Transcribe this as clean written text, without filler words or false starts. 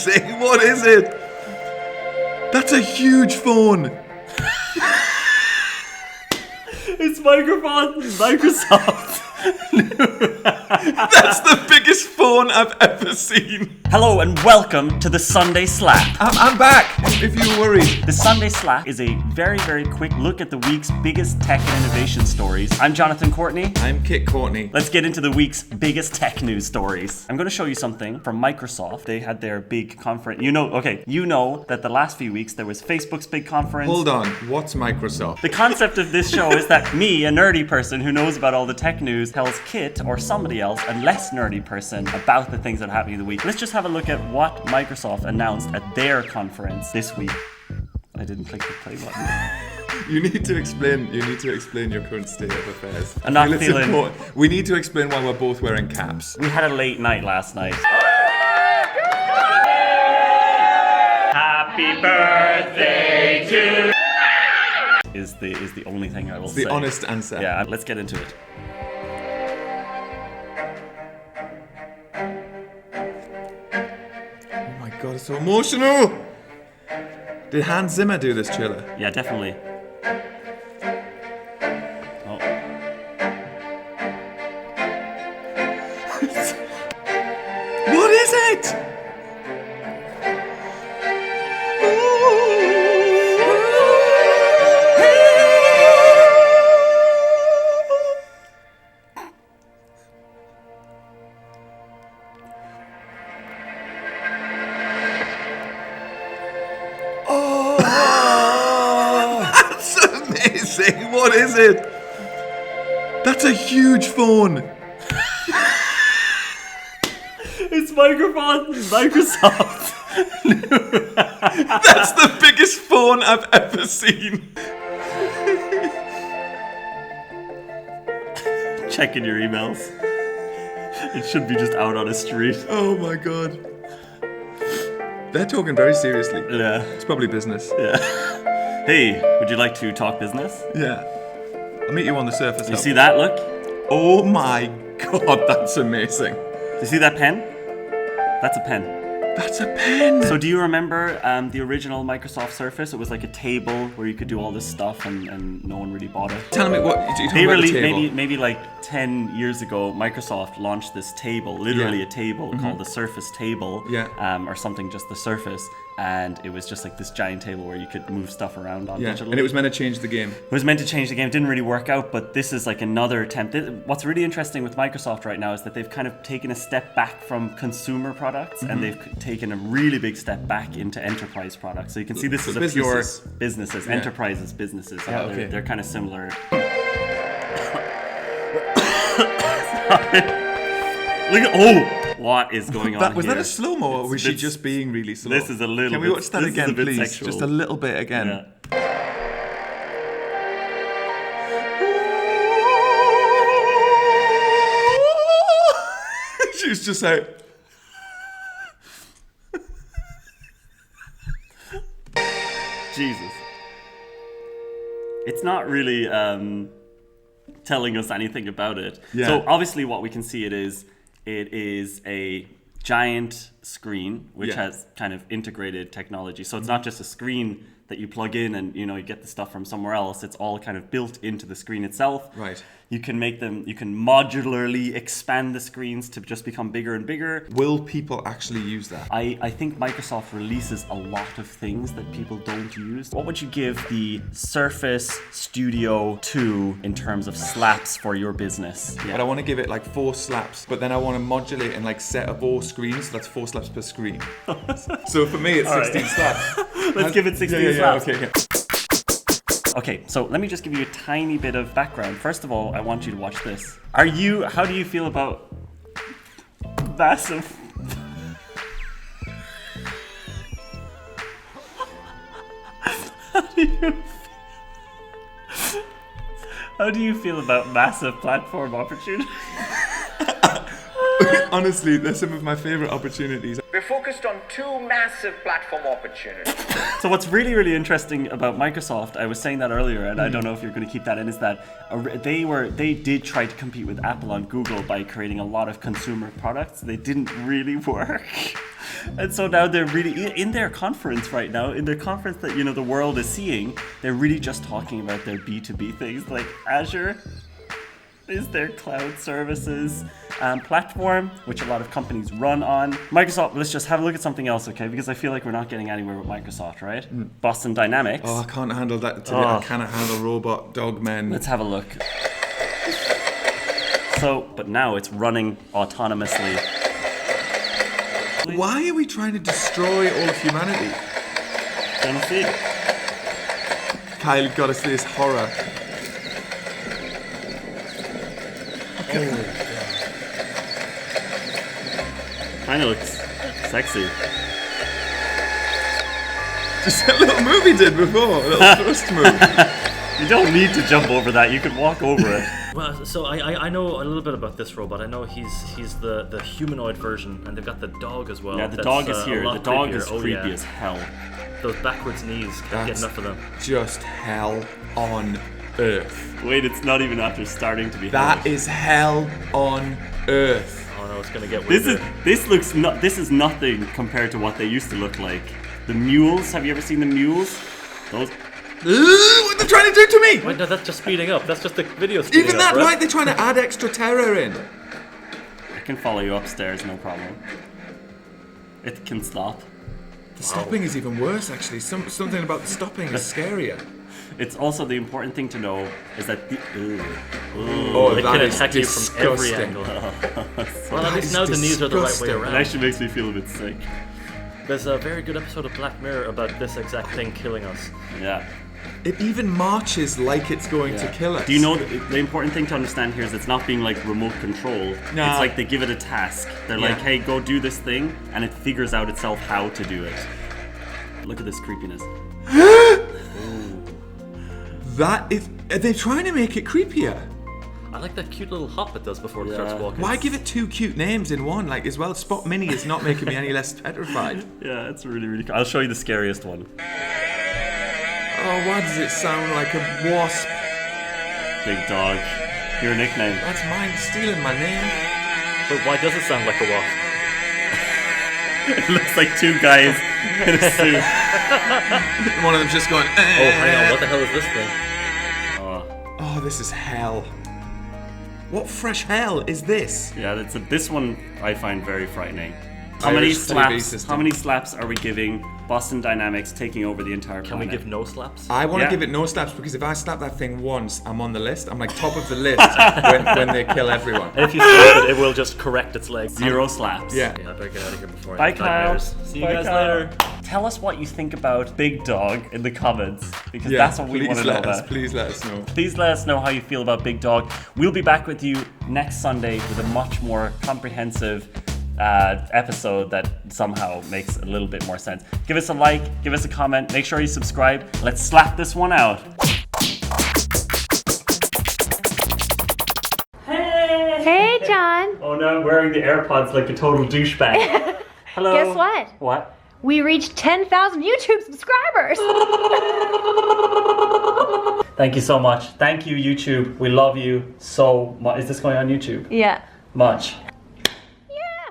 amazing. What is it? That's a huge phone. It's Microsoft. That's the biggest phone I've ever seen. Hello and welcome to the Sunday Slap. I'm back, if you were worried. The Sunday Slap is a very, very quick look at the week's biggest tech and innovation stories. I'm Jonathan Courtney. I'm Kit Courtney. Let's get into the week's biggest tech news stories. I'm going to show you something from Microsoft. They had their big conference. You know that the last few weeks there was Facebook's big conference. Hold on, what's Microsoft? The concept of this show is that me, a nerdy person who knows about all the tech news, tells Kit or somebody else, a less nerdy person, about the things that are happening in the week. Let's just have a look at what Microsoft announced at their conference this week. I didn't click the play button. You need to explain your current state of affairs. I'm not feeling... We need to explain why we're both wearing caps. We had a late night last night. Happy birthday to... is the only thing I will say. The honest answer. Yeah, let's get into it. Oh my god, it's so emotional! Did Hans Zimmer do this trailer? Yeah, definitely. Oh. What is it? What is it? That's a huge phone. It's Microsoft. That's the biggest phone I've ever seen. Checking your emails. It should be just out on a street. Oh my god. They're talking very seriously. Yeah. It's probably business. Yeah. Hey, would you like to talk business? Yeah. I'll meet you on the surface. You see that? Look. Oh my god, that's amazing. Do you see that pen? That's a pen. That's a pen. So do you remember the original Microsoft Surface? It was like a table where you could do all this stuff and no one really bought it. Tell me what you're talking they about. Released, the table. maybe like 10 years ago, Microsoft launched this table, literally a table called the Surface Table, or something, just the Surface. And it was just like this giant table where you could move stuff around on digitally. And it was meant to change the game. It was meant to change the game. It didn't really work out, but this is like another attempt. What's really interesting with Microsoft right now is that they've kind of taken a step back from consumer products and they've taken a really big step back into enterprise products. So you can see this is a pure businesses, enterprises, businesses. They're kind of similar. Look at what is going on Was here? that a slow-mo or was she just being really slow? This is a little bit... Can we watch that again, please? Sexual. Just a little bit again. Yeah. She was just like... Jesus. It's not really telling us anything about it. Yeah. So obviously what we can see it is a giant screen which has kind of integrated technology. So it's not just a screen that you plug in and you get the stuff from somewhere else. It's all kind of built into the screen itself. Right. You can modularly expand the screens to just become bigger and bigger. Will people actually use that? I think Microsoft releases a lot of things that people don't use. What would you give the Surface Studio 2 in terms of slaps for your business? But I want to give it like 4 slaps, but then I want to modulate and like set up all screens, so that's 4 slaps per screen. So for me, it's 16 slaps. Let's give it 16 slaps. Okay. Okay, so let me just give you a tiny bit of background. First of all, I want you to watch this. How do you feel about massive... How do you feel about massive platform opportunity? Honestly, they're some of my favorite opportunities. We're focused on two massive platform opportunities. So what's really, really interesting about Microsoft, I was saying that earlier, and I don't know if you're going to keep that in, is that they did try to compete with Apple on Google by creating a lot of consumer products. They didn't really work. And so now they're really, in their conference right now, in their conference that, you know, the world is seeing, they're really just talking about their B2B things, like Azure is their cloud services platform, which a lot of companies run on. Microsoft, let's just have a look at something else, okay? Because I feel like we're not getting anywhere with Microsoft, right? Boston Dynamics. Oh, I can't handle that today. I cannot handle robot dog men. Let's have a look. So, but now it's running autonomously. Why are we trying to destroy all of humanity? Don't see. Kyle got us this horror. Kinda looks sexy. Just that little move he did before, a little thrust move. You don't need to jump over that, you can walk over it. Well, so I know a little bit about this robot. I know he's the humanoid version, and they've got the dog as well. Yeah, the That's, dog is here. a lot The dog creepier. is creepy as hell. Those backwards knees, can't get enough of them. Just hell on earth. Wait, it's not even after starting to be That hell. is hell on earth. Oh no, it's gonna get This weirder. this is nothing compared to what they used to look like. The mules, have you ever seen the mules? Those. What they're trying to do to me? Wait, no, that's just speeding up. That's just the video speeding Even up, that, right? They're trying to add extra terror in. I can follow you upstairs, no problem. It can stop. The stopping is even worse, actually. Something about the stopping is scarier. It's also the important thing to know is that the. Oh, It that can is attack you from every disgusting. angle. Well, at That least is now the knees are the right way disgusting. It around. actually makes me feel a bit sick. There's a very good episode of Black Mirror about this exact thing killing us. Yeah. It even marches like it's going to kill us. Do you know the important thing to understand here is it's not being like remote controlled. Nah. It's like they give it a task. They're like, hey, go do this thing, and it figures out itself how to do it. Look at this creepiness. That is... Are they trying to make it creepier? I like that cute little hop it does before it starts walking. Why give it two cute names in one? Like, as well, Spot Mini is not making me any less petrified. Yeah, it's really, really cool. I'll show you the scariest one. Oh, why does it sound like a wasp? Big Dog. Your nickname. That's mine stealing my name. But why does it sound like a wasp? It looks like two guys in a suit. One of them's just going, Oh, hang on, what the hell is this thing? Oh, this is hell. What fresh hell is this? Yeah, this one I find very frightening. How Irish TV system. many slaps are we giving Boston Dynamics taking over the entire Can we planet? give no slaps? I want to Yeah. give it no slaps because if I slap that thing once, I'm on the list. I'm like top of the list when they kill everyone. And if you slap it, it will just correct its legs. 0 slaps. Yeah. Yeah, I better get out of here before Bye, I Kyle. nightmares. See you Bye, guys Kyle. later. Tell us what you think about Big Dog in the comments because Yeah, that's what we please want to know let us. about. Please let us know. Please let us know how you feel about Big Dog. We'll be back with you next Sunday with a much more comprehensive episode that somehow makes a little bit more sense. Give us a like, give us a comment, make sure you subscribe. Let's slap this one out. Hey, John. Oh no, I'm wearing the AirPods like a total douchebag. Hello. Guess what? What? We reached 10,000 YouTube subscribers. Thank you so much. Thank you, YouTube. We love you so much. Is this going on YouTube? Yeah. Much.